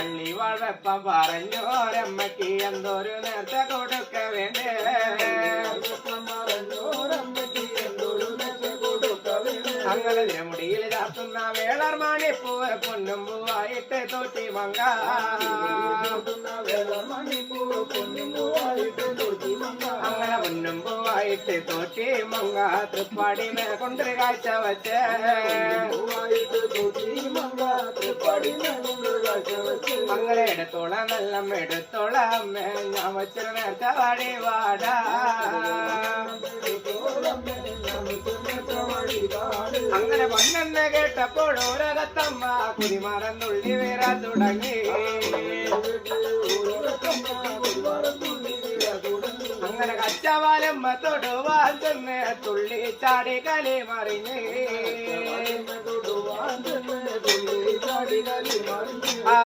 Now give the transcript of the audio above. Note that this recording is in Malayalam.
പള്ളി വളപ്പം പറഞ്ഞോരമ്മക്ക് എന്തൊരു നേർച്ച കൊടുക്ക വേണ്ടേ അങ്ങനെ മുടിയിൽ ചാത്തുന്ന വേളർ മണിപ്പൂവ് പൊന്നും പൂവായിട്ട് തോറ്റി മങ്ക അങ്ങനെ പൊന്നും പൂവായിട്ട് തോറ്റി മങ്ക തൃപ്പാടി മേ കൊണ്ട് കാഴ്ച വെച്ച് അങ്ങനെ എടുത്തോളാം നല്ല എടുത്തോളാം ഞാൻ വെച്ചൊരു നേരത്തെ വാടി വാടാ അങ്ങനെ വന്നെന്ന് കേട്ടപ്പോൾ ഓരകത്തമ്മ കുടിമറന്നുള്ളി വരാൻ തുടങ്ങി അങ്ങനെ കച്ചവാലമ്മ തൊടുവാൻ ചെന്ന് തുള്ളി ചാടി കലി മറിഞ്ഞ്